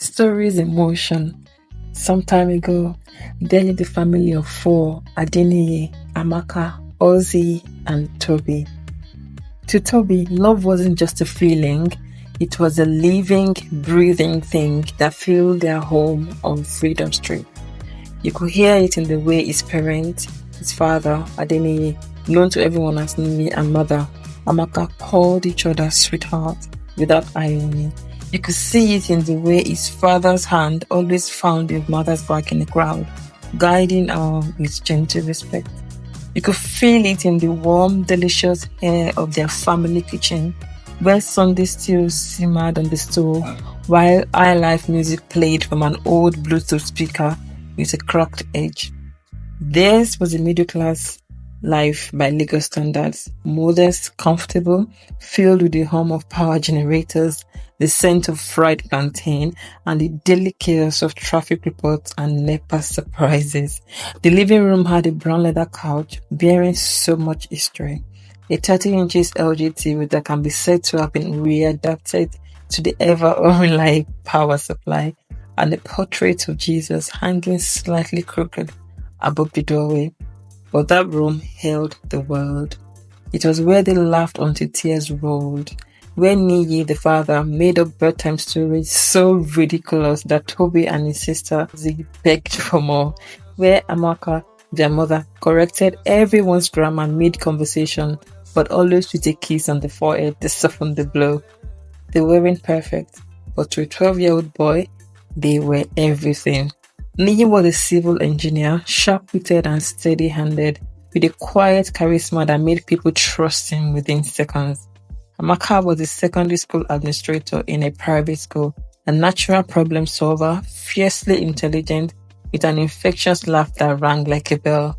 Stories in motion. Some time ago, there lived a family of four: Adeniyi, Amaka, Ozzy, and Toby. To Toby, love wasn't just a feeling, it was a living, breathing thing that filled their home on Freedom Street. You could hear it in the way his parents, his father, Adeniyi, known to everyone as Nini, and mother, Amaka, called each other sweetheart without irony. You could see it in the way his father's hand always found his mother's back in the crowd, guiding her with gentle respect. You could feel it in the warm, delicious air of their family kitchen, where Sunday stew simmered on the stove, while high life music played from an old Bluetooth speaker with a cracked edge. Theirs was a middle class life by Lagos standards, modest, comfortable, filled with the hum of power generators, the scent of fried plantain, and the daily chaos of traffic reports and NEPA surprises. The living room had a brown leather couch bearing so much history. A 30 inches LG TV that can be said to have been readapted to the ever-unreliable power supply, and a portrait of Jesus hanging slightly crooked above the doorway. But that room held the world. It was where they laughed until tears rolled, where Niyi, the father, made up bedtime stories so ridiculous that Toby and his sister begged for more, where Amaka, their mother, corrected everyone's grammar mid-conversation, but always with a kiss on the forehead to soften the blow. They weren't perfect, but to a 12-year-old boy, they were everything. Niyi was a civil engineer, sharp-witted and steady-handed, with a quiet charisma that made people trust him within seconds. Amaka was a secondary school administrator in a private school, a natural problem solver, fiercely intelligent, with an infectious laugh that rang like a bell.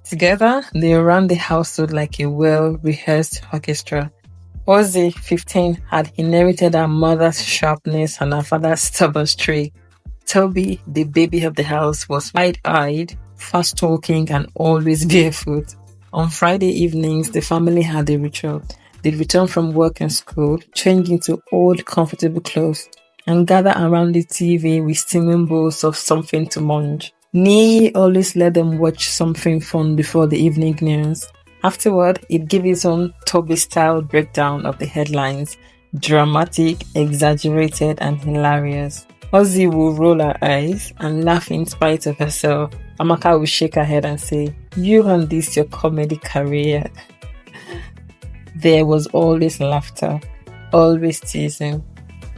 Together, they ran the household like a well-rehearsed orchestra. Ozzy, 15, had inherited her mother's sharpness and her father's stubborn streak. Toby, the baby of the house, was wide-eyed, fast-talking, and always barefoot. On Friday evenings, the family had a ritual. They'd return from work and school, change into old, comfortable clothes, and gather around the TV with steaming bowls of something to munch. Nee always let them watch something fun before the evening news. Afterward, he'd give his own Toby-style breakdown of the headlines, dramatic, exaggerated, and hilarious. Ozzy would roll her eyes and laugh in spite of herself. Amaka would shake her head and say, "You run this your comedy career." There was always laughter, always teasing,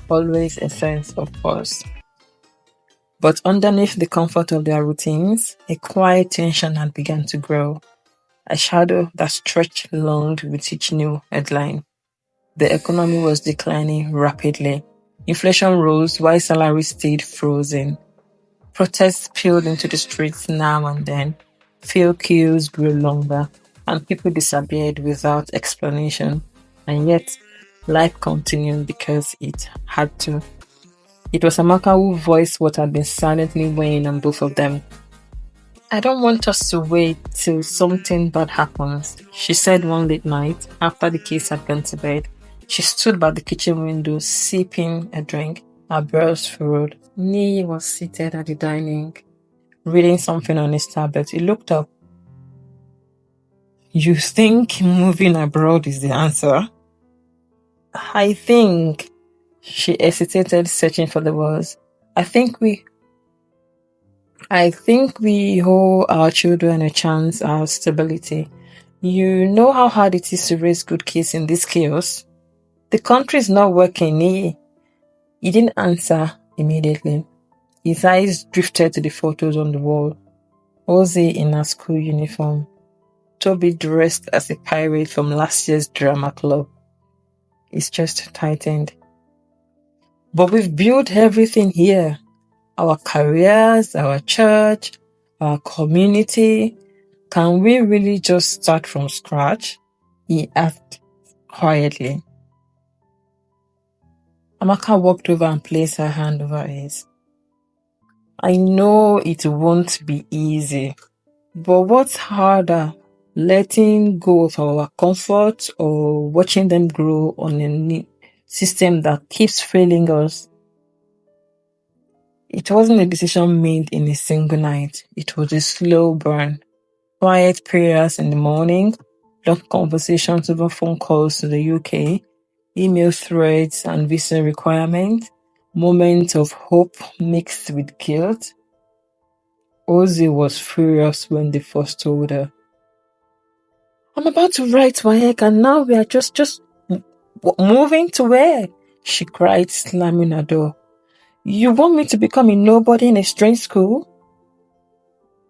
always a sense of pause. But underneath the comfort of their routines, a quiet tension had begun to grow, a shadow that stretched long with each new headline. The economy was declining rapidly. Inflation rose while salaries stayed frozen. Protests spilled into the streets now and then. Fuel queues grew longer, and people disappeared without explanation. And yet, life continued because it had to. It was Amaka who voiced what had been silently weighing on both of them. "I don't want us to wait till something bad happens," she said one late night after the kids had gone to bed. She stood by the kitchen window, sipping a drink, her brows furrowed. Nee was seated at the dining, reading something on his tablet. He looked up. "You think moving abroad is the answer?" I think, she hesitated, searching for the words. I think we owe our children a chance at stability. You know how hard it is to raise good kids in this chaos? The country's not working, He didn't answer immediately. His eyes drifted to the photos on the wall. Ozzy in her school uniform. Toby dressed as a pirate from last year's drama club. His chest tightened. But we've built everything here. Our careers, our church, our community. Can we really just start from scratch? He asked quietly. Amaka walked over and placed her hand over his. I know it won't be easy, but what's harder, letting go of our comfort or watching them grow on a system that keeps failing us? It wasn't a decision made in a single night. It was a slow burn. Quiet prayers in the morning, long conversations over phone calls to the UK, email threads and visa requirements, moments of hope mixed with guilt. Ozzy was furious when they first told her, "I'm about to write WAEC and now we are just moving to where?" She cried, slamming her door. "You want me to become a nobody in a strange school?"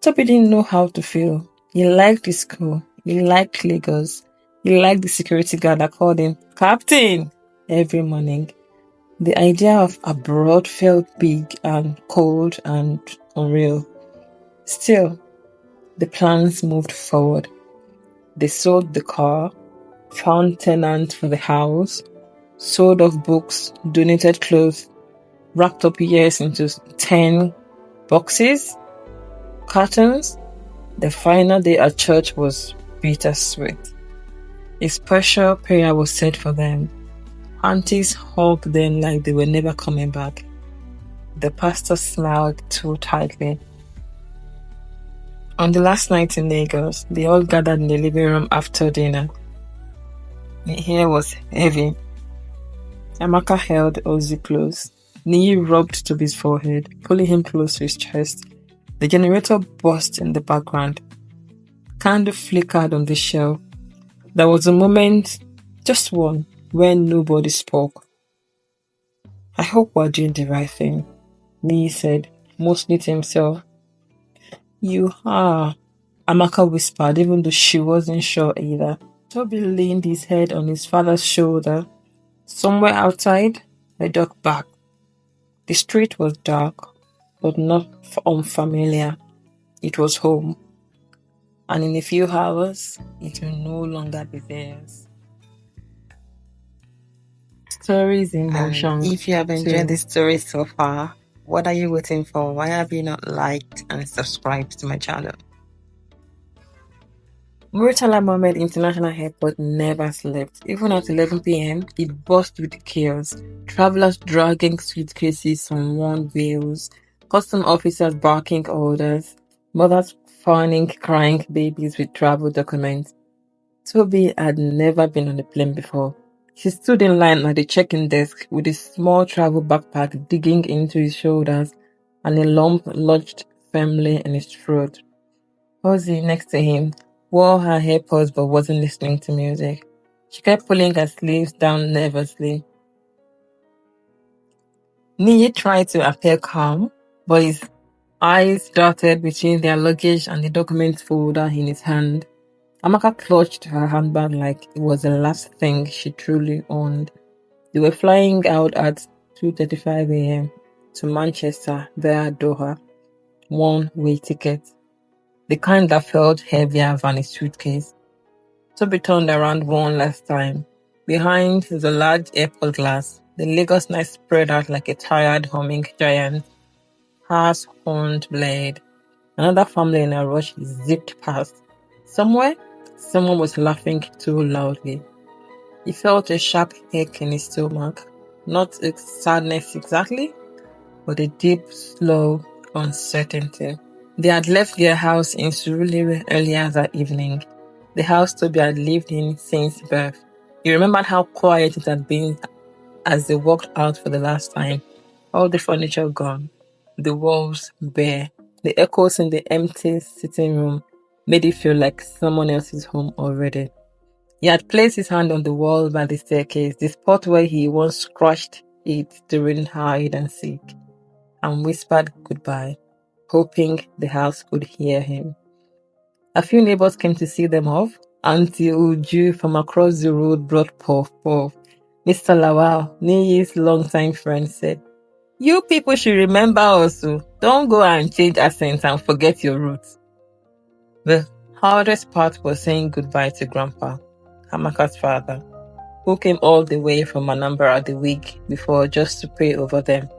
Toby didn't know how to feel. He liked the school. He liked Lagos. He liked the security guard that called him Captain every morning. The idea of abroad felt big and cold and unreal. Still, the plans moved forward. They sold the car, found tenants for the house, sold off books, donated clothes, wrapped up years into 10 boxes, cartons. The final day at church was bittersweet. A special prayer was said for them. Aunties hugged them like they were never coming back. The pastor smiled too tightly. On the last night in Lagos, they all gathered in the living room after dinner. The air was heavy. Amaka held Ozzy close. Niyi rubbed Toby's forehead, pulling him close to his chest. The generator burst in the background. Candle flickered on the shelf. There was a moment, just one, when nobody spoke. "I hope we're doing the right thing," Niyi said, mostly to himself. "You are," Amaka whispered, even though she wasn't sure either. Toby leaned his head on his father's shoulder. Somewhere outside, a dog barked. The street was dark, but not unfamiliar. It was home. And in a few hours, it will no longer be theirs. Stories in motion. If you have enjoyed this story so far, what are you waiting for? Why have you not liked and subscribed to my channel? Murtala Mohammed International Airport never slept. Even at 11 p.m., it burst with chaos. Travelers dragging suitcases on worn wheels, custom officers barking orders, mothers fanning crying babies with travel documents. Toby had never been on a plane before. He stood in line at the check-in desk with a small travel backpack digging into his shoulders and a lump lodged firmly in his throat. Ozzy, next to him, wore her AirPods but wasn't listening to music. She kept pulling her sleeves down nervously. Niyi tried to appear calm, but his eyes darted between their luggage and the document folder in his hand. Amaka clutched her handbag like it was the last thing she truly owned. They were flying out at 2:35 a.m. to Manchester via Doha, one-way ticket. The kind that felt heavier than a suitcase. Toby turned around one last time. Behind the large airport glass, the Lagos night spread out like a tired humming giant. Harsh horned blade. Another family in a rush zipped past. Somewhere, someone was laughing too loudly. He felt a sharp ache in his stomach. Not a sadness exactly, but a deep, slow uncertainty. They had left their house in Surulere earlier that evening. The house Toby had lived in since birth. He remembered how quiet it had been as they walked out for the last time. All the furniture gone, the walls bare. The echoes in the empty sitting room made it feel like someone else's home already. He had placed his hand on the wall by the staircase, the spot where he once scratched it during hide and seek, and whispered goodbye, hoping the house could hear him. A few neighbors came to see them off. Auntie Uju from across the road brought puff puff. Mr. Lawal, Niyi's longtime friend, said, "You people should remember also. Don't go and change accents and forget your roots." The hardest part was saying goodbye to Grandpa, Amaka's father, who came all the way from Anambra the week before just to pray over them.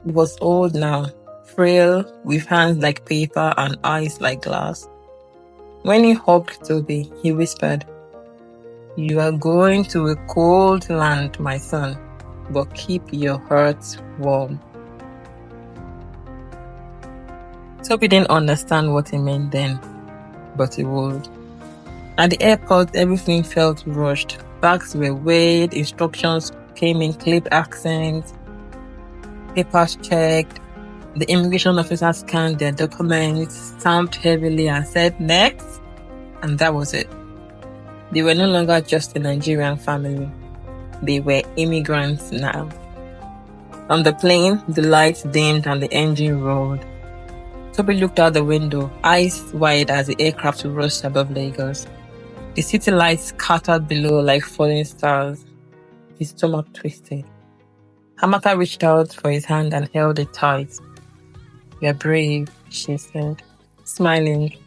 He was old now, frail, with hands like paper and eyes like glass. When he hugged Toby, he whispered, "You are going to a cold land, my son, but keep your heart warm." Toby didn't understand what he meant then, but he would. At the airport, everything felt rushed. Bags were weighed, instructions came in clipped accents, papers checked. The immigration officer scanned their documents, stamped heavily, and said, "Next." And that was it. They were no longer just a Nigerian family. They were immigrants now. On the plane, the lights dimmed and the engine roared. Toby looked out the window, eyes wide as the aircraft rose above Lagos. The city lights scattered below like falling stars. His stomach twisted. Hamaka reached out for his hand and held it tight. "You're brave," she said, smiling,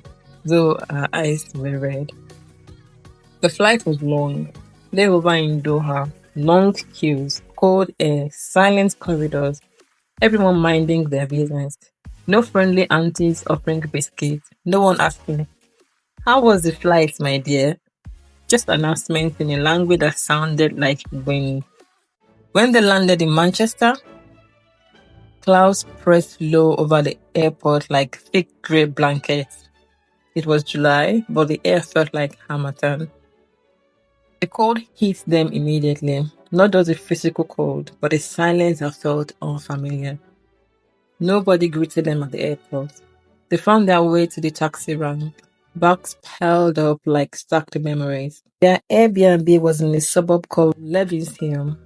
though her eyes were red. The flight was long. Layover in Doha, long queues, cold air, silent corridors, everyone minding their business. No friendly aunties offering biscuits, no one asking, "How was the flight, my dear?" Just announcements in a language that sounded like wind. When they landed in Manchester, clouds pressed low over the airport like thick grey blankets. It was July, but the air felt like Hamilton. The cold hit them immediately, not just a physical cold, but a silence that felt unfamiliar. Nobody greeted them at the airport. They found their way to the taxi rank. Bags piled up like stacked memories. Their Airbnb was in a suburb called Levinsham.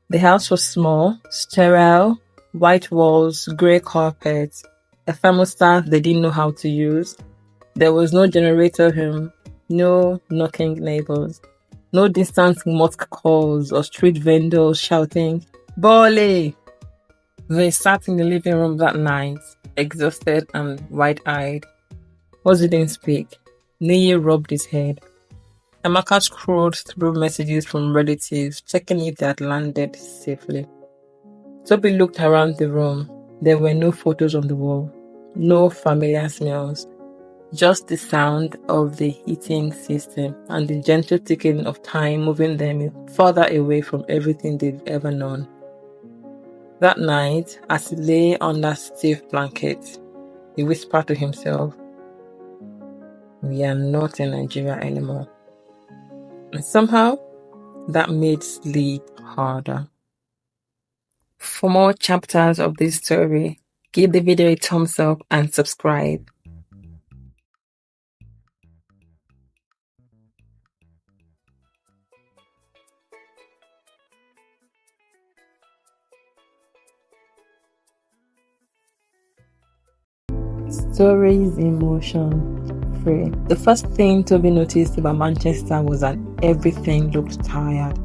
The house was small, sterile, white walls, grey carpets, a thermostat they didn't know how to use. There was no generator home, no knocking neighbors, no distant mosque calls or street vendors shouting, "Bole!" They sat in the living room that night, exhausted and wide-eyed. Ozzy didn't speak. Niyi rubbed his head. Amaka scrolled through messages from relatives, checking if they had landed safely. Toby looked around the room. There were no photos on the wall, no familiar smells, just the sound of the heating system and the gentle ticking of time moving them further away from everything they've ever known. That night, as he lay under stiff blankets, he whispered to himself, "We are not in Nigeria anymore." And somehow, that made sleep harder. For more chapters of this story, give the video a thumbs up and subscribe. Stories in motion. Free. The first thing Toby noticed about Manchester was that everything looked tired.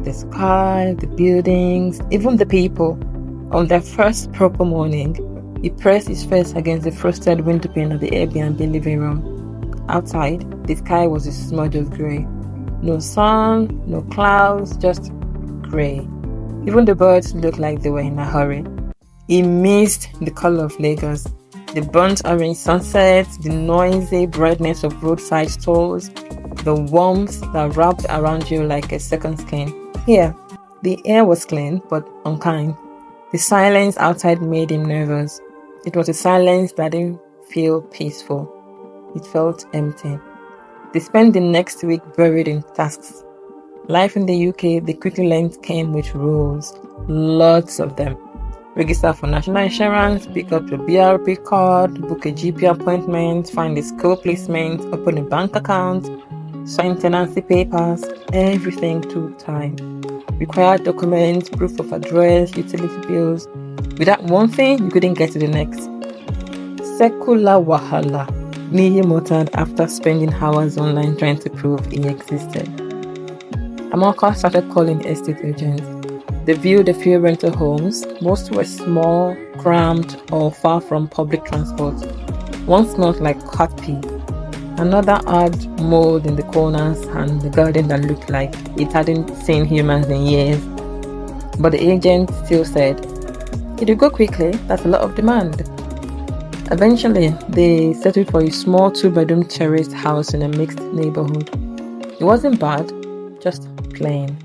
The sky, the buildings, even the people. On their first proper morning, he pressed his face against the frosted window pane of the Airbnb living room. Outside, the sky was a smudge of grey. No sun, no clouds, just grey. Even the birds looked like they were in a hurry. He missed the colour of Lagos. The burnt orange sunset, the noisy brightness of roadside stalls, the warmth that wrapped around you like a second skin. Here, the air was clean but unkind. The silence outside made him nervous. It was a silence that didn't feel peaceful. It felt empty. They spent the next week buried in tasks. Life in the UK, they quickly learned, came with rules. Lots of them. Register for national insurance, pick up your BRP card, book a GP appointment, find a school placement, open a bank account, sign tenancy papers. Everything took time. Required documents, proof of address, utility bills. Without one thing, you couldn't get to the next. Sekula wahala. Niyi muttered after spending hours online trying to prove he existed. Amaka started calling estate agents. They viewed a few rental homes. Most were small, cramped, or far from public transport. One smelled like cat pee. Another had mold in the corners and the garden that looked like it hadn't seen humans in years. But the agent still said, "It'll go quickly, that's a lot of demand." Eventually, they settled for a small 2-bedroom terraced house in a mixed neighborhood. It wasn't bad, just plain.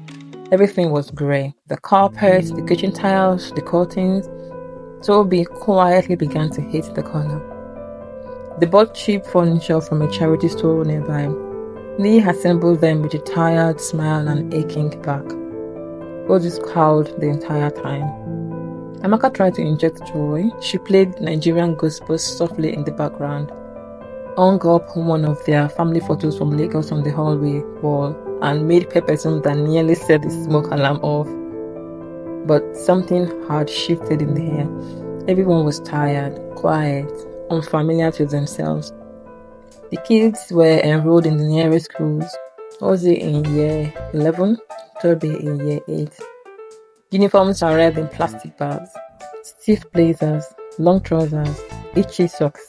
Everything was grey. The carpets, the kitchen tiles, the curtains. Toby quietly began to hate the color. They bought cheap furniture from a charity store nearby. Lee assembled them with a tired smile and aching back. Ozzy scowled the entire time. Amaka tried to inject joy. She played Nigerian gospel softly in the background, hung up one of their family photos from Lagos on the hallway wall, and made pepper soup that nearly set the smoke alarm off. But something had shifted in the air. Everyone was tired, quiet, unfamiliar to themselves. The kids were enrolled in the nearest schools. Ozzy in year 11, Toby in year 8. Uniforms arrived in plastic bags, stiff blazers, long trousers, itchy socks.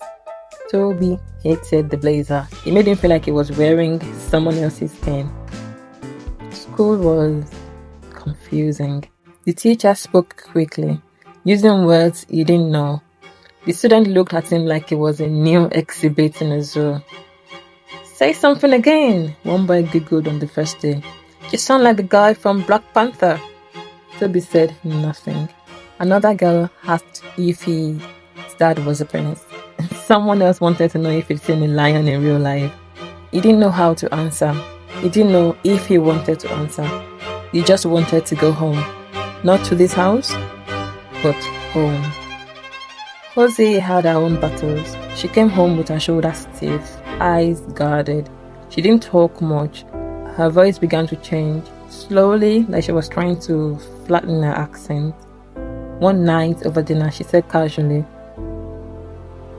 Toby hated the blazer. It made him feel like he was wearing someone else's skin. School was confusing. The teacher spoke quickly, using words he didn't know. The student looked at him like he was a new exhibit in a zoo. "Say something again," one boy giggled on the first day. "You sound like the guy from Black Panther." Toby said nothing. Another girl asked if his dad was a prince. Someone else wanted to know if he'd seen a lion in real life. He didn't know how to answer. He didn't know if he wanted to answer. He just wanted to go home. Not to this house, but home. Jose had her own battles. She came home with her shoulders stiff, eyes guarded. She didn't talk much. Her voice began to change, slowly, like she was trying to flatten her accent. One night over dinner, she said casually,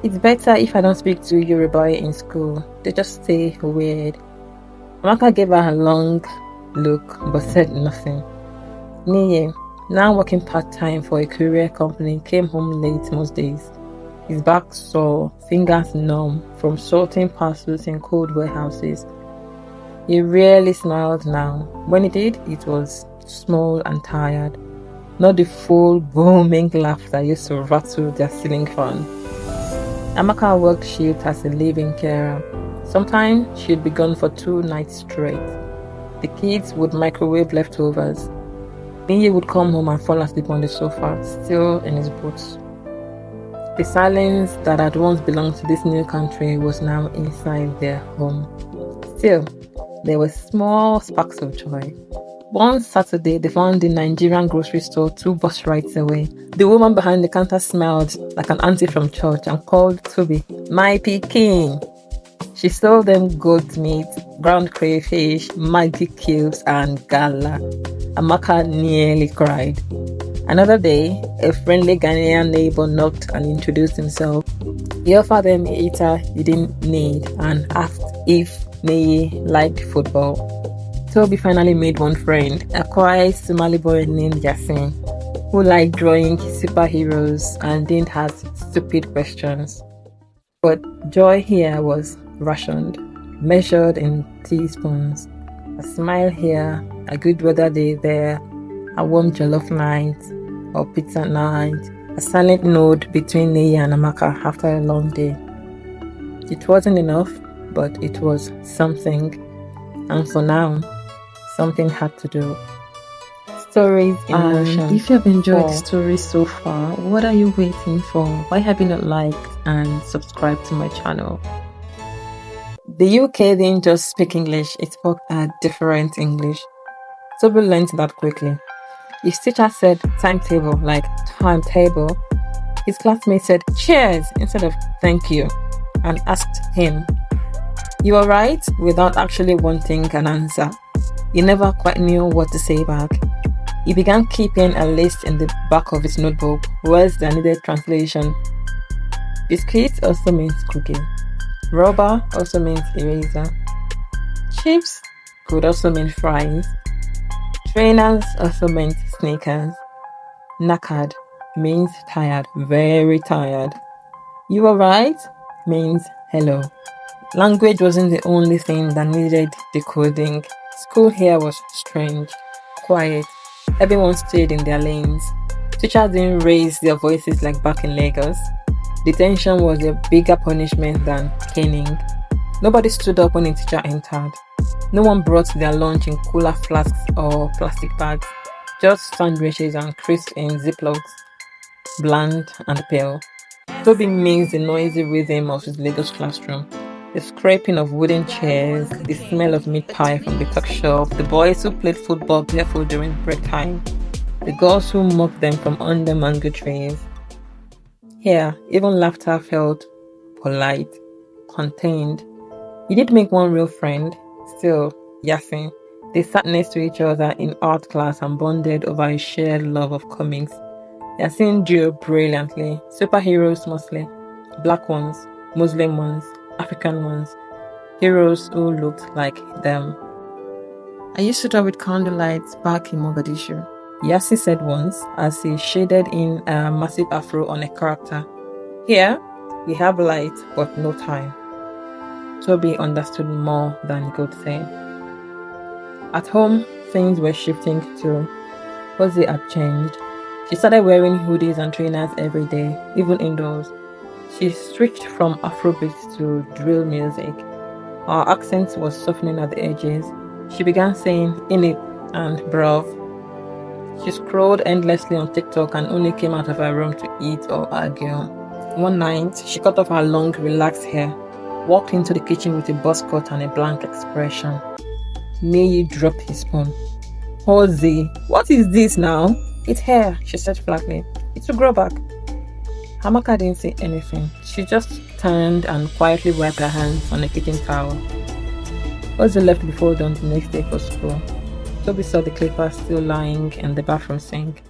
"It's better if I don't speak to Yoruba in school. They just stay weird." Amaka gave her a long look but said nothing. Niye, now working part-time for a courier company, came home late most days. His back sore, fingers numb from sorting parcels in cold warehouses. He rarely smiled now. When he did, it was small and tired. Not the full booming laugh that used to rattle their ceiling fan. Amaka worked shift as a living carer. Sometimes she'd be gone for 2 nights straight. The kids would microwave leftovers. Niye would come home and fall asleep on the sofa, still in his boots. The silence that had once belonged to this new country was now inside their home. Still, there were small sparks of joy. One Saturday, they found the Nigerian grocery store 2 bus rides away. The woman behind the counter smiled like an auntie from church and called Toby, "My pikin." She sold them goat meat, ground crayfish, Maggi cubes, and gala. Amaka nearly cried. Another day, a friendly Ghanaian neighbor knocked and introduced himself. He offered them a heater he didn't need and asked if Neye liked football. Toby finally made one friend, a quiet Somali boy named Yasin, who liked drawing superheroes and didn't ask stupid questions. But joy here was rationed, measured in teaspoons. A smile here, a good weather day there, a warm jollof night or pizza night, a silent nod between Neye and Amaka after a long day. It wasn't enough, but it was something, and for now, something had to do. Stories in motion. If you have enjoyed the story so far, what are you waiting for? Why have you not liked and subscribed to my channel? The UK didn't just speak English, it spoke a different English. Toby learned that quickly. His teacher said timetable like timetable. His classmates said cheers instead of thank you and asked him, "You alright?" without actually wanting an answer. He never quite knew what to say back. He began keeping a list in the back of his notebook, words that needed translation. Biscuit also means cookie. Rubber also means eraser. Chips could also mean fries. Trainers also meant sneakers. Knackered means tired, very tired. You alright means hello. Language wasn't the only thing that needed decoding. School here was strange, quiet. Everyone stayed in their lanes. Teachers didn't raise their voices like back in Lagos. Detention was a bigger punishment than caning. Nobody stood up when a teacher entered. No one brought their lunch in cooler flasks or plastic bags. Just sandwiches and crisps in Ziplocs, bland and pale. Toby missed the noisy rhythm of his Lagos classroom, the scraping of wooden chairs, the smell of meat pie from the tuck shop, the boys who played football barefoot during break time, the girls who mocked them from under mango trees. Here, even laughter felt polite, contained. He did make one real friend, still, Yasin. They sat next to each other in art class and bonded over a shared love of comics. Yasin drew brilliantly, superheroes mostly, black ones, Muslim ones, African ones, heroes who looked like them. I used to draw with candlelights back in Mogadishu, Yasin said once as he shaded in a massive afro on a character. Here, we have light but no time. Toby understood more than he could say. At home, things were shifting too. Ozzy had changed. She started wearing hoodies and trainers every day, even indoors. She switched from Afrobeat to drill music. Her accent was softening at the edges. She began saying "in it" and "bruv." She scrolled endlessly on TikTok and only came out of her room to eat or argue. One night, she cut off her long, relaxed hair, walked into the kitchen with a buzz cut and a blank expression. Neyi dropped his spoon. "Ozzy, what is this now?" "It's hair," she said flatly. "It will grow back." Amaka didn't say anything. She just turned and quietly wiped her hands on a kitchen towel. Ozzy left before dawn the next day for school. Toby saw the clippers still lying in the bathroom sink.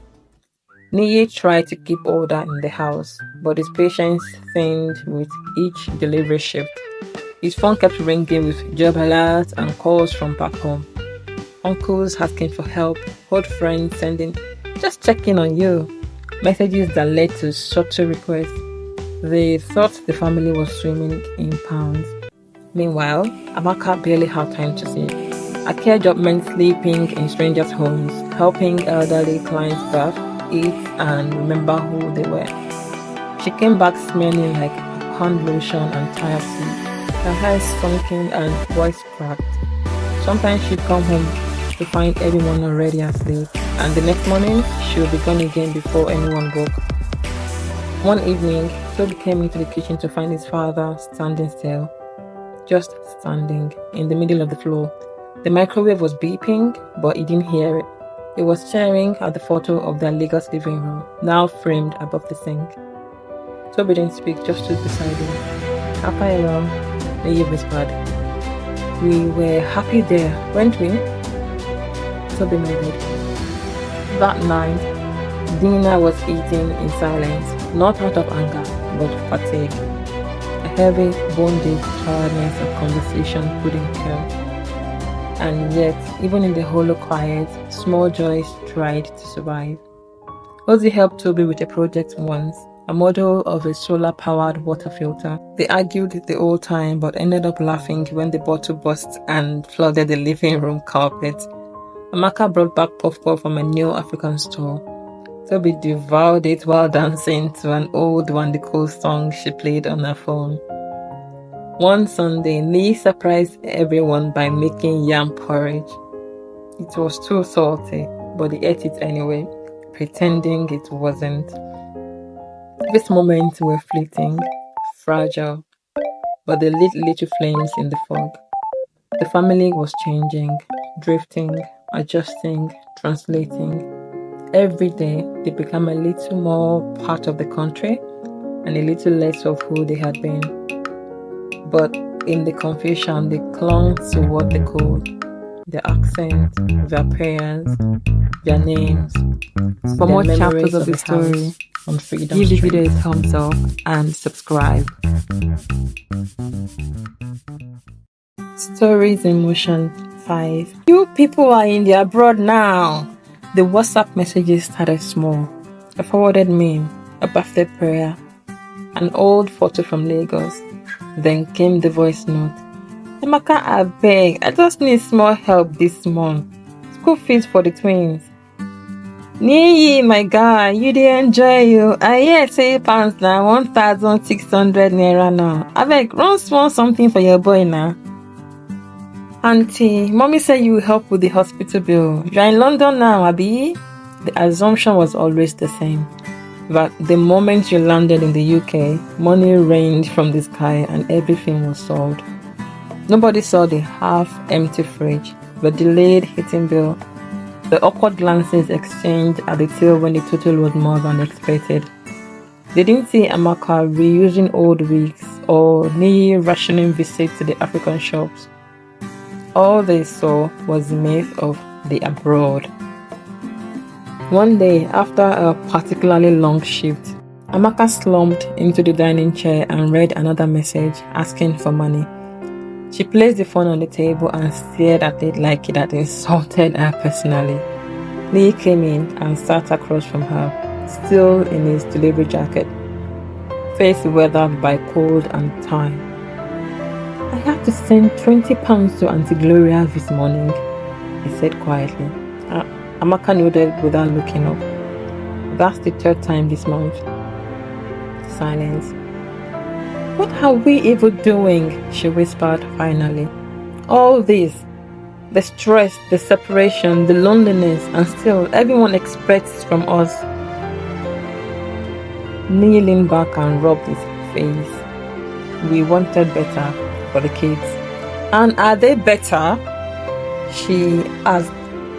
Neyi tried to keep order in the house, but his patience thinned with each delivery shift. His phone kept ringing with job alerts and calls from back home. Uncles asking for help, old friends sending, "just checking on you," messages that led to subtle requests. They thought the family was swimming in pounds. Meanwhile, Amaka barely had time to see. A care job meant sleeping in strangers' homes, helping elderly clients bath, eat, and remember who they were. She came back smelling like hand lotion and tired feet, her eyes sunken and voice cracked. Sometimes she'd come home to find everyone already asleep, and the next morning she would be gone again before anyone woke. One evening, Toby came into the kitchen to find his father standing still, just standing in the middle of the floor. The microwave was beeping, but he didn't hear it. He was staring at the photo of their Lagos living room, now framed above the sink. Toby didn't speak, just stood beside him. "After a while," Neyi whispered. "We were happy there, weren't we?" Toby nodded. That night, dinner was eaten in silence, not out of anger, but fatigue. A heavy, bonded tiredness of conversation couldn't kill. And yet, even in the hollow quiet, small joys tried to survive. Ozzy helped Toby with a project once, a model of a solar-powered water filter. They argued the whole time but ended up laughing when the bottle burst and flooded the living room carpet. Amaka brought back puff-puff from a new African store. Toby devoured it while dancing to an old Wandiko song she played on her phone. One Sunday, Lee surprised everyone by making yam porridge. It was too salty, but he ate it anyway, pretending it wasn't. These moments were fleeting, fragile, but they lit little flames in the fog. The family was changing, drifting, adjusting, translating. Every day, they became a little more part of the country and a little less of who they had been. But in the confusion, they clung to what they could: their accent, their prayers, their names. For more chapters of the story, give the video a thumbs up and subscribe. Stories in Motion 5. You people are in the abroad now. The WhatsApp messages started small. A forwarded meme, a birthday prayer, an old photo from Lagos. Then came the voice note. "Amaka, I beg, I just need small help this month. School fees for the twins." "Neyi, my guy, you dey enjoy you. I hear say pounds na 1,600 naira now. I beg, run small something for your boy now." "Auntie, mommy said you will help with the hospital bill. You are in London now, abi?" The assumption was always the same. But the moment you landed in the UK, money rained from the sky and everything was sold. Nobody saw the half-empty fridge, the delayed heating bill, the awkward glances exchanged at the till when the total was more than expected. They didn't see Amaka reusing old wigs or Niyi rationing visits to the African shops. All they saw was the myth of the abroad. One day, after a particularly long shift, Amaka slumped into the dining chair and read another message asking for money. She placed the phone on the table and stared at it like it had insulted her personally. Lee came in and sat across from her, still in his delivery jacket, face weathered by cold and time. "I have to send £20 to Auntie Gloria this morning," he said quietly. Amaka nodded without looking up. "That's the third time this month." Silence. "What are we even doing?" she whispered finally. "All this, the stress, the separation, the loneliness, and still everyone expects from us." Neil leaned back and rubbed his face. "We wanted better for the kids." "And are they better?" she asked,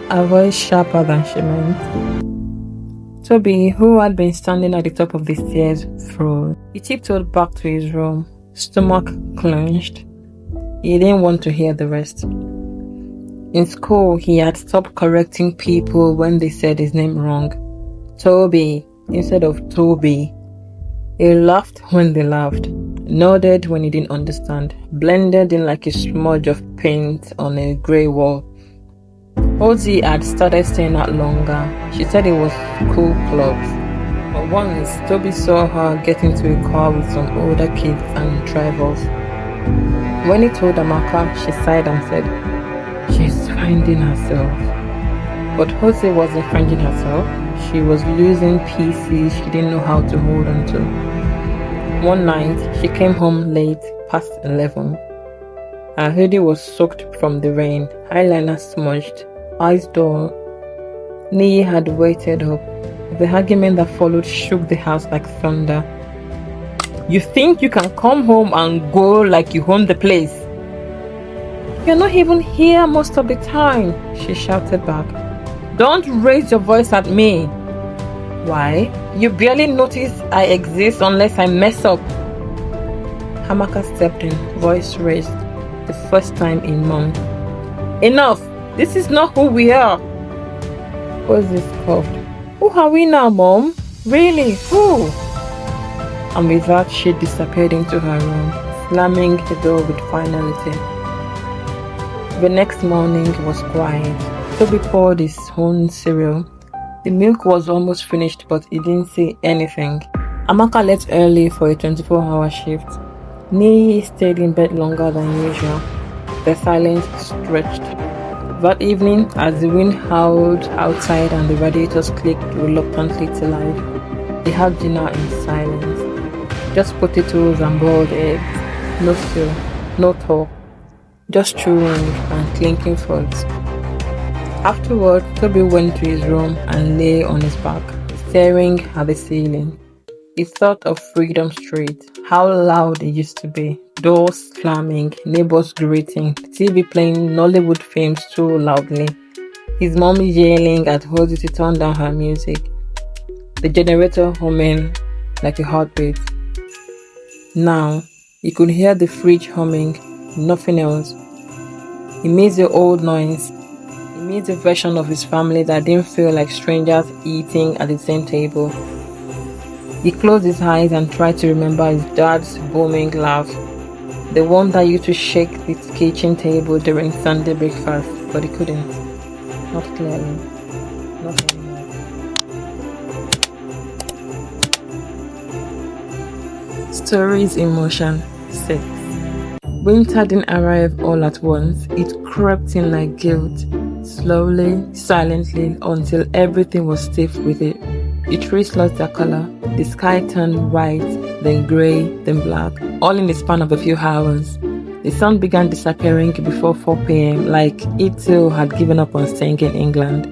her voice sharper than she meant. Toby, who had been standing at the top of the stairs, froze. He tiptoed back to his room, stomach clenched. He didn't want to hear the rest. In school, he had stopped correcting people when they said his name wrong. Toby instead of Toby. He laughed when they laughed, nodded when he didn't understand, blended in like a smudge of paint on a grey wall. Ozzy had started staying out longer. She said it was school clubs. But once, Toby saw her get into a car with some older kids and drive off. When he told Amaka, she sighed and said, "She's finding herself." But Ozzy wasn't finding herself. She was losing pieces she didn't know how to hold on to. One night, she came home late, past 11. Her hoodie was soaked from the rain, eyeliner smudged, eyes dull. Niyi had waited up. The argument that followed shook the house like thunder. "You think you can come home and go like you own the place? You're not even here most of the time," she shouted back. "Don't raise your voice at me." "Why? You barely notice I exist unless I mess up." Hamaka stepped in, voice raised, the first time in months. "Enough! This is not who we are." Ozzy scoffed. "Who are we now, Mom? Really? Who?" And with that, she disappeared into her room, slamming the door with finality. The next morning was quiet. Toby poured his own cereal. The milk was almost finished, but he didn't say anything. Amaka left early for a 24-hour shift. Niyi stayed in bed longer than usual. The silence stretched. That evening, as the wind howled outside and the radiators clicked reluctantly to life, they had dinner in silence. Just potatoes and boiled eggs. No stew, no talk. Just chewing and clinking forks. Afterward, Toby went to his room and lay on his back, staring at the ceiling. He thought of Freedom Street, how loud it used to be, doors slamming, neighbors greeting, TV playing Nollywood films too loudly, his mom yelling at Ozzy to turn down her music, the generator humming like a heartbeat. Now, he could hear the fridge humming, nothing else. He missed the old noise. He missed a version of his family that didn't feel like strangers eating at the same table. He closed his eyes and tried to remember his dad's booming laugh, the one that used to shake the kitchen table during Sunday breakfast, but he couldn't. Not clearly. Not anymore. Stories in Motion 6. Winter didn't arrive all at once. It crept in like guilt, slowly, silently, until everything was stiff with it. The trees lost their color, the sky turned white, then grey, then black, all in the span of a few hours. The sun began disappearing before 4 p.m. like it too had given up on staying in England.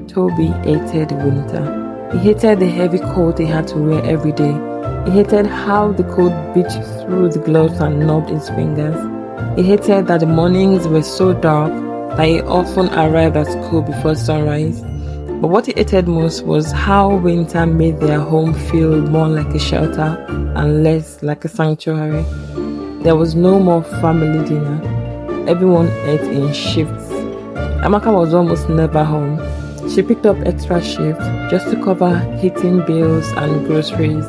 Toby hated winter. He hated the heavy coat he had to wear every day. He hated how the coat bit through the gloves and numbed his fingers. He hated that the mornings were so dark that he often arrived at school before sunrise. But what he hated most was how winter made their home feel more like a shelter and less like a sanctuary. There was no more family dinner. Everyone ate in shifts. Amaka was almost never home. She picked up extra shifts just to cover heating bills and groceries.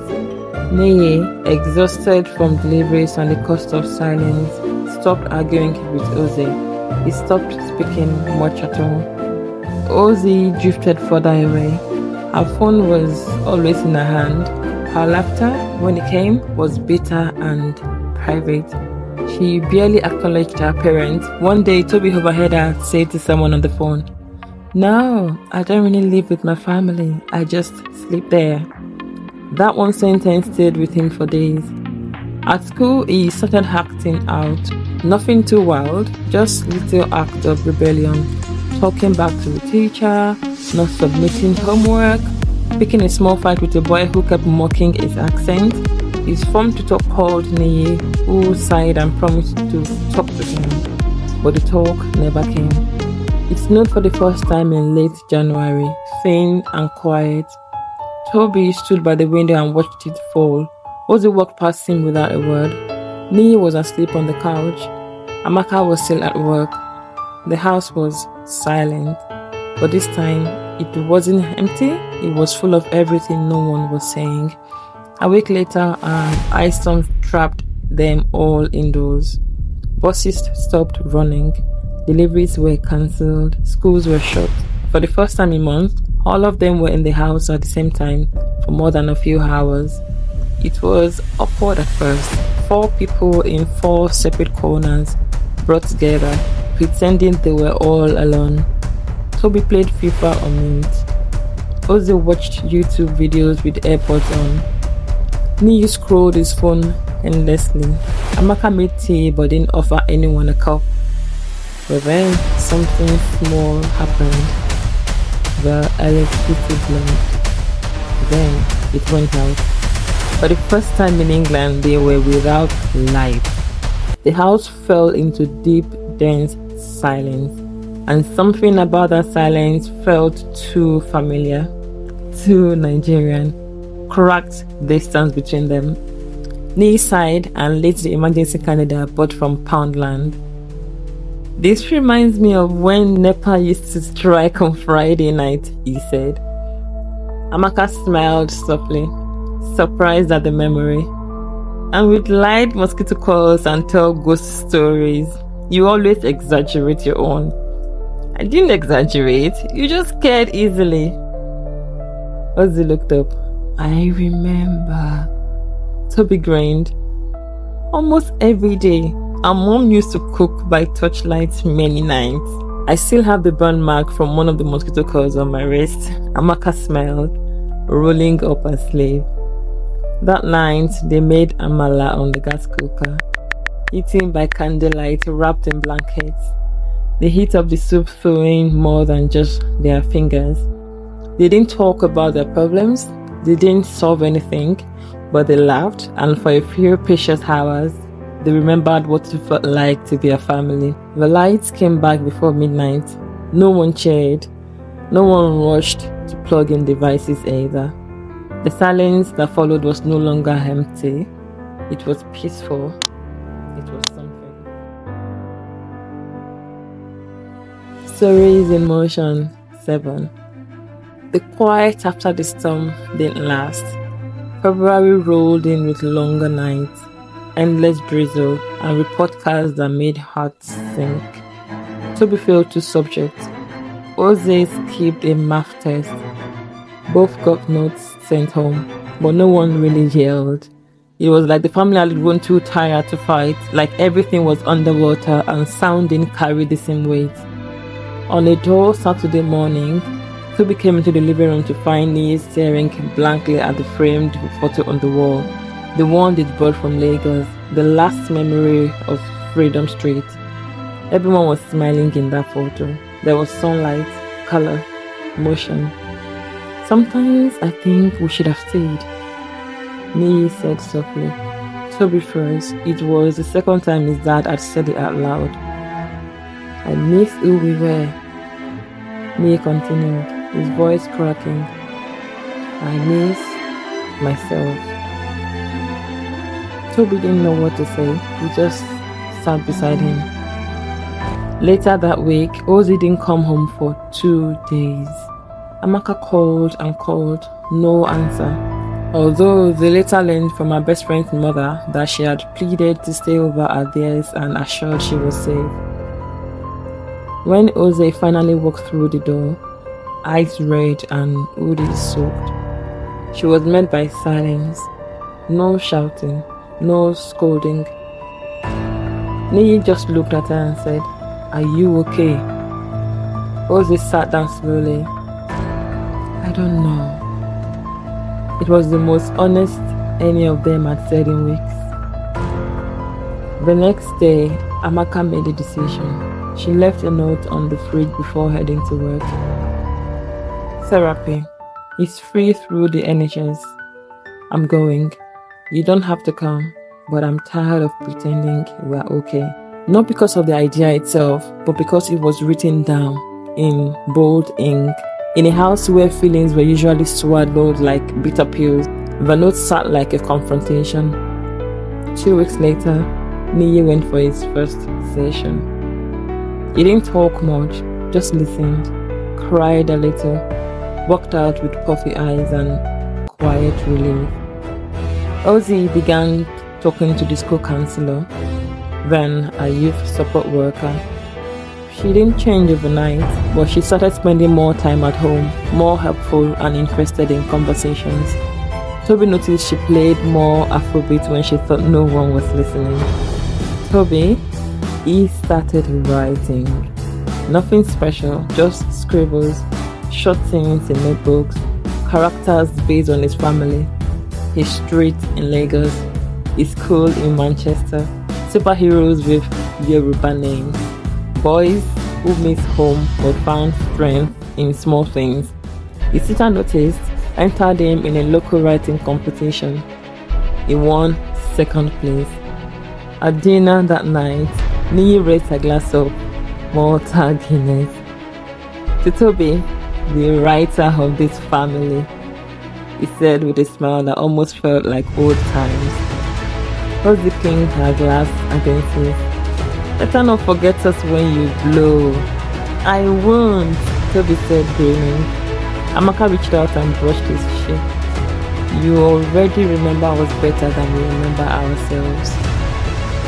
Neye, exhausted from deliveries and the cost of silence, stopped arguing with Ozzy. He stopped speaking much at all. Ozzy drifted further away. Her phone was always in her hand. Her laughter, when it came, was bitter and private. She barely acknowledged her parents. One day, Toby overheard her say to someone on the phone, "No, I don't really live with my family. I just sleep there." That one sentence stayed with him for days. At school, he started acting out. Nothing too wild, just little act of rebellion. Talking back to the teacher, not submitting homework, picking a small fight with a boy who kept mocking his accent. His form tutor called Neye, who sighed and promised to talk to him, but the talk never came. It snowed for the first time in late January, thin and quiet. Toby stood by the window and watched it fall. Ozzy walked past him without a word. Neye was asleep on the couch. Amaka was still at work. The house was silent, but this time it wasn't empty. It was full of everything no one was saying. A week later, an ice storm trapped them all indoors. Buses stopped running. Deliveries were cancelled. Schools were shut. For the first time in months, all of them were in the house at the same time for more than a few hours. It was awkward at first. 4 people in 4 separate corners brought together, pretending they were all alone. Toby played FIFA on mute. Ozzy watched YouTube videos with AirPods on. Neye scrolled his phone endlessly. Amaka made tea but didn't offer anyone a cup. But then something small happened. The electricity blinked. Then it went out. For the first time in England, they were without light. The house fell into deep, dense silence, and something about that silence felt too familiar, too Nigerian. Cracked distance between them. Neye sighed and lit the emergency candle bought from Poundland. "This reminds me of when NEPA used to strike on Friday night," he said. Amaka smiled softly, surprised at the memory. "And we'd light mosquito coils and tell ghost stories. You always exaggerate your own." "I didn't exaggerate. You just scared easily." Ozzy looked up. "I remember." Toby grinned. "Almost every day, our mom used to cook by torchlight many nights. I still have the burn mark from one of the mosquito coils on my wrist." Amaka smiled, rolling up her sleeve. That night, they made amala on the gas cooker, eating by candlelight wrapped in blankets. The heat of the soup throwing more than just their fingers. They didn't talk about their problems. They didn't solve anything, but they laughed, and for a few precious hours, they remembered what it felt like to be a family. The lights came back before midnight. No one cheered. No one rushed to plug in devices either. The silence that followed was no longer empty. It was peaceful. It was something. Stories in Motion 7. The quiet after the storm didn't last. February rolled in with longer nights, endless drizzle, and report cards that made hearts sink. Toby failed 2 subjects. Ozzy skipped a math test. Both got notes sent home, but no one really yelled. It was like the family had grown too tired to fight, like everything was underwater and sound didn't carry the same weight. On a dull Saturday morning, Toby came into the living room to find Neye staring blankly at the framed photo on the wall, the one they'd brought from Lagos, the last memory of Freedom Street. Everyone was smiling in that photo. There was sunlight, color, motion. Sometimes I think we should have stayed, Niyi said softly. Toby froze. It was the second time his dad had said it out loud. I miss who we were, Niyi continued, his voice cracking. I miss myself. Toby didn't know what to say. He just sat beside him. Later that week, Ozzy didn't come home for 2 days. Amaka called and called, no answer. Although they later learned from her best friend's mother that she had pleaded to stay over at theirs and assured she was safe. When Ozzy finally walked through the door, eyes red and hoodie soaked, she was met by silence. No shouting, no scolding. Niyi just looked at her and said, "Are you okay?" Ozzy sat down slowly. I don't know. It was the most honest any of them had said in weeks. The next day, Amaka made a decision. She left a note on the fridge before heading to work. Therapy. It's free through the NHS. I'm going. You don't have to come, but I'm tired of pretending we're okay. Not because of the idea itself, but because it was written down in bold ink. In a house where feelings were usually swallowed like bitter pills, the note sat like a confrontation. 2 weeks later, Niyi went for his first session. He didn't talk much, just listened, cried a little, walked out with puffy eyes and quiet relief. Ozzy began talking to the school counselor, then a youth support worker. She didn't change overnight, but she started spending more time at home, more helpful and interested in conversations. Toby noticed she played more Afrobeat when she thought no one was listening. Toby, he started writing. Nothing special, just scribbles, short things in notebooks, characters based on his family, his street in Lagos, his school in Manchester, superheroes with Yoruba names. Boys who miss home but found strength in small things. His sister noticed, entered him in a local writing competition. He won second place. At dinner that night, Niyi raised a glass of Malta Guinness. To Toby, the writer of this family, he said with a smile that almost felt like old times. Ozzy clinked her glass against his. Better not forget us when you blow. I won't, Toby said, grinning. Amaka reached out and brushed his cheek. You already remember us better than we remember ourselves.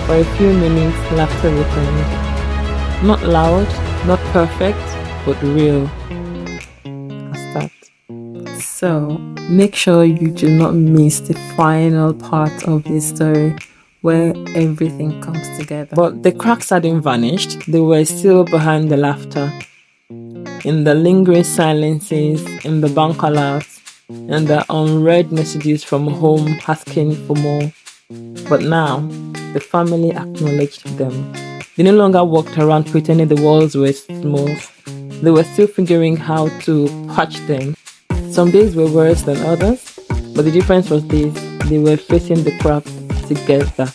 For a few minutes, laughter returned. Not loud, not perfect, but real. Start. So, make sure you do not miss the final part of this story, where everything comes together. But the cracks hadn't vanished. They were still behind the laughter, in the lingering silences, in the bank alerts, and the unread messages from home asking for more. But now, the family acknowledged them. They no longer walked around pretending the walls were smooth. They were still figuring how to patch them. Some days were worse than others, but the difference was this: they were facing the cracks together.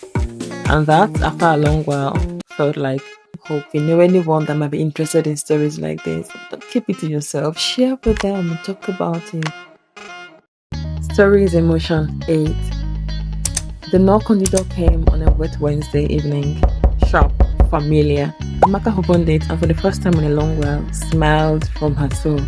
And that, after a long while, felt like hope. If you know anyone that might be interested in stories like this, don't keep it to yourself. Share with them, talk about it. Story is Emotion 8. The knock on the door came on a wet Wednesday evening. Sharp, familiar. Amaka opened it and for the first time in a long while, smiled from her soul.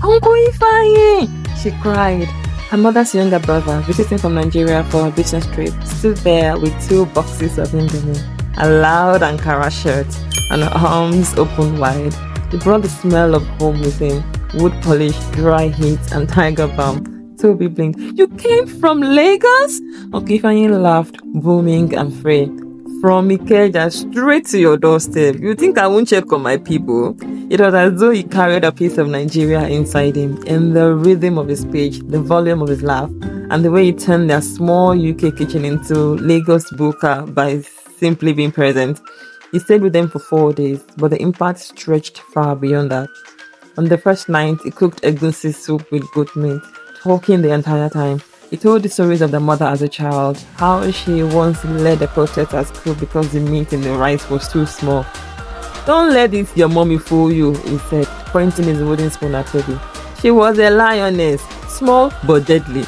Uncle Ifeanyi! She cried. Her mother's younger brother, visiting from Nigeria for her business trip, stood there with 2 boxes of indomie, a loud Ankara shirt, and her arms open wide. He brought the smell of home with him, wood polish, dry heat, and tiger balm. Toby blinked. You came from Lagos? Uncle Ifeanyi laughed, booming and free. From Ikeja straight to your doorstep. You think I won't check on my people? It was as though he carried a piece of Nigeria inside him, in the rhythm of his speech, the volume of his laugh, and the way he turned their small UK kitchen into Lagos Buka by simply being present. He stayed with them for 4 days, but the impact stretched far beyond that. On the first night, he cooked egusi soup with goat meat, talking the entire time. He told the stories of the mother as a child, how she once led a protest at school because the meat in the rice was too small. "Don't let it your mommy fool you," he said, pointing his wooden spoon at Toby. "She was a lioness, small but deadly."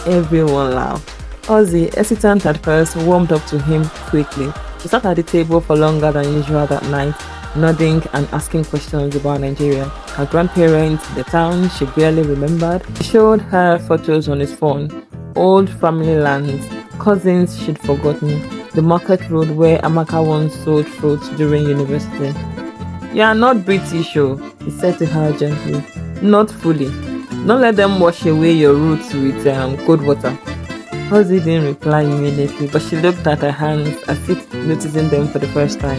Everyone laughed. Ozzy, hesitant at first, warmed up to him quickly. She sat at the table for longer than usual that night, nodding and asking questions about Nigeria, her grandparents, the town she barely remembered. He showed her photos on his phone, old family lands, cousins she'd forgotten, the market road where Amaka once sold fruits during university. "You are not British, he said to her gently. "Not fully. Don't let them wash away your roots with cold water." Ozzy didn't reply immediately, but she looked at her hands as if noticing them for the first time.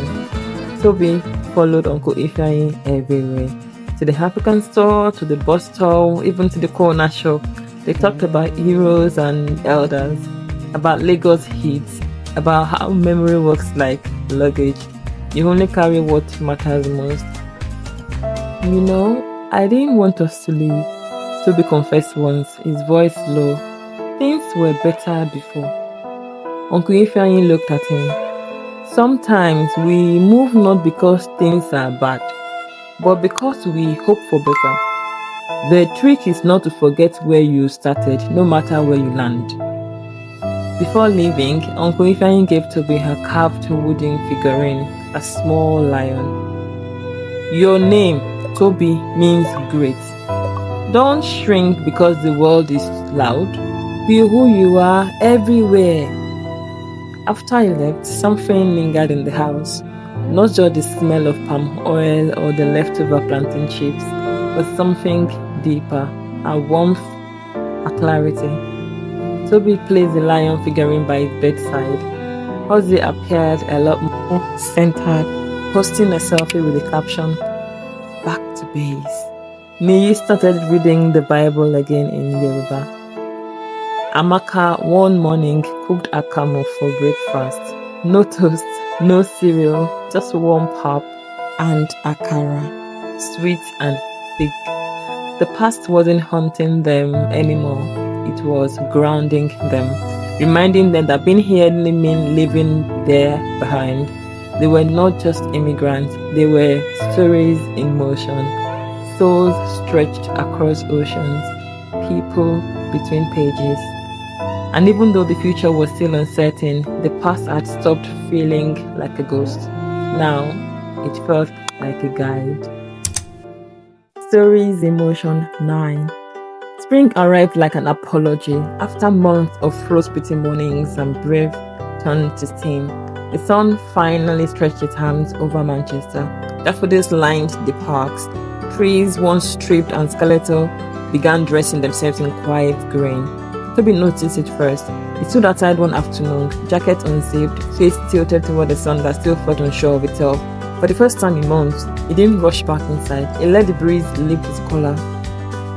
Toby followed Uncle Ifeanyi everywhere. To the African store, to the bus stall, even to the corner shop. They talked about heroes and elders, about Lagos hits, about how memory works like luggage. You only carry what matters most. I didn't want us to leave," Toby confessed once, his voice low. "Things were better before." Uncle Ifeanyi looked at him. "Sometimes we move not because things are bad, but because we hope for better. The trick is not to forget where you started, no matter where you land." Before leaving, Uncle Ifeanyi gave Toby her carved wooden figurine, a small lion. "Your name, Toby, means great. Don't shrink because the world is loud. Be who you are everywhere." After he left, something lingered in the house. Not just the smell of palm oil or the leftover plantain chips, but something deeper, a warmth, a clarity. Toby placed the lion figurine by his bedside. Ozzy appeared a lot more centered, posting a selfie with the caption, "Back to base." Niyi started reading the Bible again in Yoruba. Amaka one morning cooked akamu for breakfast. No toast, no cereal, just warm pap and akara, sweet and thick. The past wasn't haunting them anymore. It was grounding them, reminding them that being here didn't mean leaving there behind. They were not just immigrants, they were stories in motion, souls stretched across oceans, people between pages. And even though the future was still uncertain, the past had stopped feeling like a ghost. Now, it felt like a guide. Stories in Motion 9. Spring arrived like an apology. After months of frost-beaten mornings and brave turned to steam, the sun finally stretched its hands over Manchester. Daffodils lined the parks. Trees, once stripped and skeletal, began dressing themselves in quiet green. Toby noticed it first. He stood outside one afternoon, jacket unzipped, face tilted toward the sun that still felt unsure of itself. For the first time in months, he didn't rush back inside. He let the breeze lift his collar.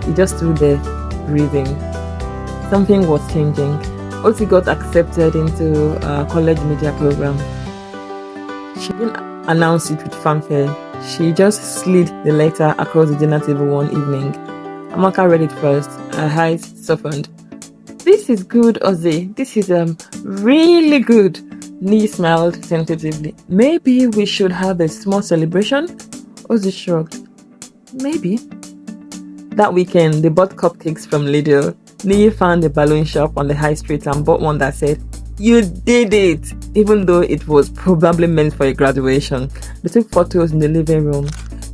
He just stood there, breathing. Something was changing. Ozzy got accepted into a college media program. She didn't announce it with fanfare. She just slid the letter across the dinner table one evening. Amaka read it first. Her eyes softened. "This is good, Ozzy. This is really good." Niyi smiled tentatively. "Maybe we should have a small celebration?" Ozzy shrugged. "Maybe." That weekend, they bought cupcakes from Lidl. Niyi found a balloon shop on the high street and bought one that said, "You did it!" even though it was probably meant for a graduation. They took photos in the living room.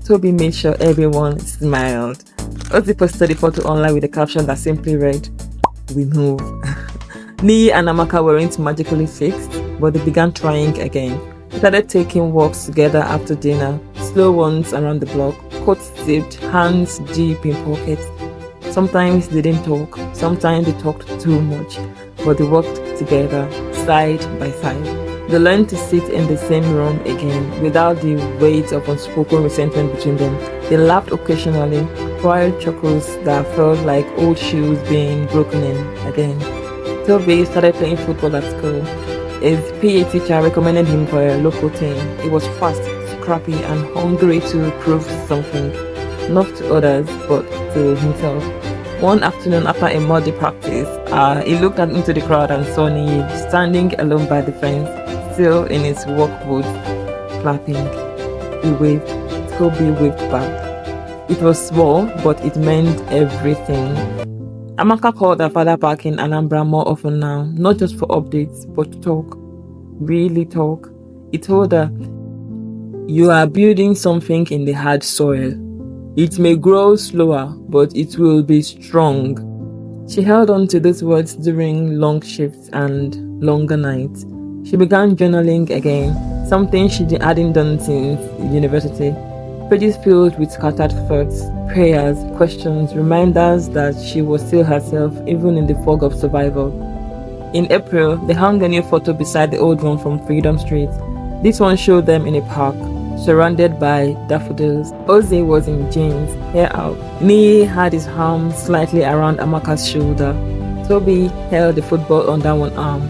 Toby made sure everyone smiled. Ozzy posted the photo online with a caption that simply read, "We move." Niyi and Amaka weren't magically fixed, but they began trying again. They started taking walks together after dinner, slow ones around the block, coats zipped, hands deep in pockets. Sometimes they didn't talk, sometimes they talked too much, but they worked together, side by side. They learned to sit in the same room again, without the weight of unspoken resentment between them. They laughed occasionally, quiet chuckles that felt like old shoes being broken in again. Toby started playing football at school. His PA teacher recommended him for a local team. He was fast, scrappy, and hungry to prove something. not to others, but to himself. One afternoon after a muddy practice, he looked out into the crowd and saw Niyi standing alone by the fence, still in his work boots, clapping. He waved. Toby waved back. It was small, but it meant everything. Amaka called her father back in Anambra more often now, not just for updates, but to talk. Really talk. He told her, "You are building something in the hard soil. It may grow slower, but it will be strong." She held on to those words during long shifts and longer nights. She began journaling again, something she hadn't done since university. Pages filled with scattered thoughts, prayers, questions, reminders that she was still herself even in the fog of survival. In April, they hung a new photo beside the old one from Freedom Street. This one showed them in a park, surrounded by daffodils. Ozzy was in jeans, hair out. Niyi had his arm slightly around Amaka's shoulder. Toby held the football under one arm.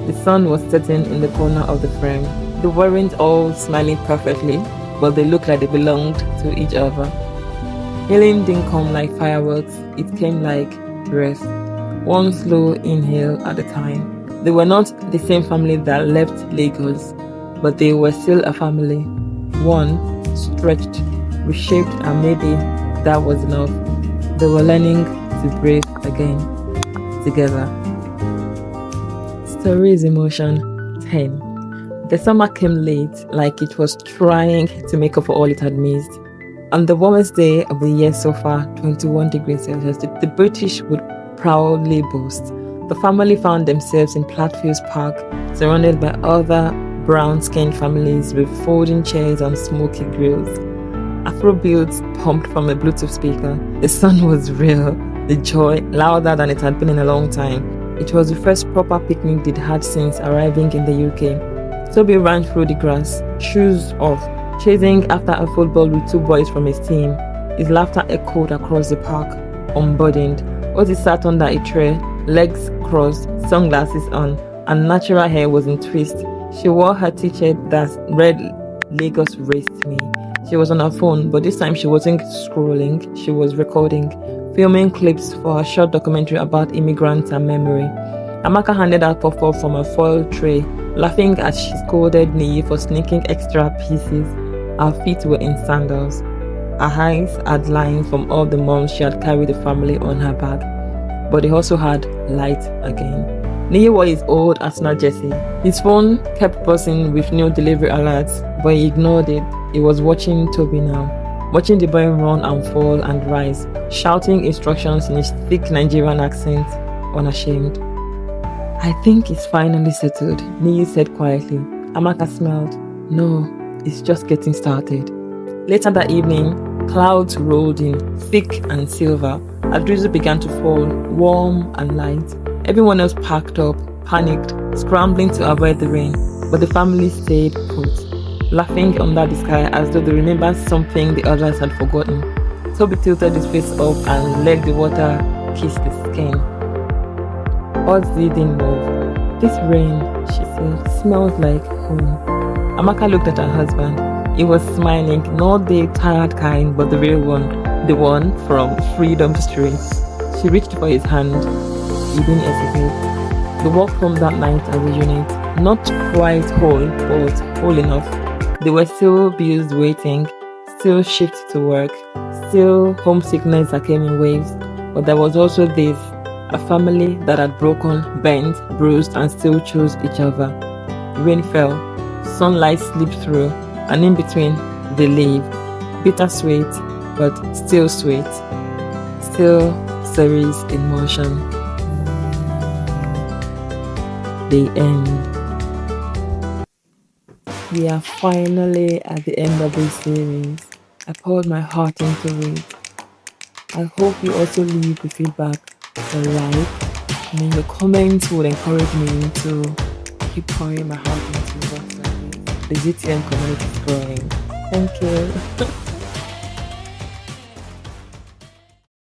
The sun was setting in the corner of the frame. They weren't all smiling perfectly, but they looked like they belonged to each other. Healing didn't come like fireworks, it came like breath. One slow inhale at a time. They were not the same family that left Lagos, but they were still a family. One stretched, reshaped, and maybe that was enough. They were learning to breathe again, together. Story is Emotion 10. The summer came late, like it was trying to make up for all it had missed. On the warmest day of the year so far, 21 degrees Celsius, the British would proudly boast. The family found themselves in Plattfields Park, surrounded by other brown-skinned families with folding chairs and smoky grills. Afrobeats pumped from a Bluetooth speaker. The sun was real, the joy louder than it had been in a long time. It was the first proper picnic they'd had since arriving in the UK. Toby ran through the grass, shoes off, chasing after a football with two boys from his team. His laughter echoed across the park, unburdened. Ozzy sat under a tree, legs crossed, sunglasses on, and natural hair was in twist. She wore her t-shirt that read "Lagos raised me." She was on her phone, but this time she wasn't scrolling, she was recording, filming clips for her short documentary about immigrants and memory. Amaka handed her puff-puff from a foil tray, laughing as she scolded Niyi for sneaking extra pieces. Her feet were in sandals. Her eyes had lines from all the months she had carried the family on her back, but they also had light again. Niyi wore his old Arsenal jersey. His phone kept buzzing with new delivery alerts, but he ignored it. He was watching Toby now, watching the boy run and fall and rise, shouting instructions in his thick Nigerian accent, unashamed. "I think it's finally settled," Niyi said quietly. Amaka smiled. "No, it's just getting started." Later that evening, clouds rolled in, thick and silver. A drizzle began to fall, warm and light. Everyone else packed up, panicked, scrambling to avoid the rain, but the family stayed put, laughing under the sky as though they remembered something the others had forgotten. Toby tilted his face up and let the water kiss the skin. Ozzy didn't move. "This rain," she said, "smells like home." Amaka looked at her husband. He was smiling, not the tired kind, but the real one, the one from Freedom Street. She reached for his hand. He didn't hesitate. They walked home that night as a unit, not quite whole, but whole enough. They were still bills waiting, still shift to work, still homesickness that came in waves, but there was also this, a family that had broken, bent, bruised, and still chose each other. Rain fell, sunlight slipped through, and in between, they lived. Bittersweet, but still sweet. Still stories in motion. The end. We are finally at the end of this series. I poured my heart into it. I hope you also leave the feedback, a like, and your comments would encourage me to keep pouring my heart into what's like this. The GTM community is growing. Thank you.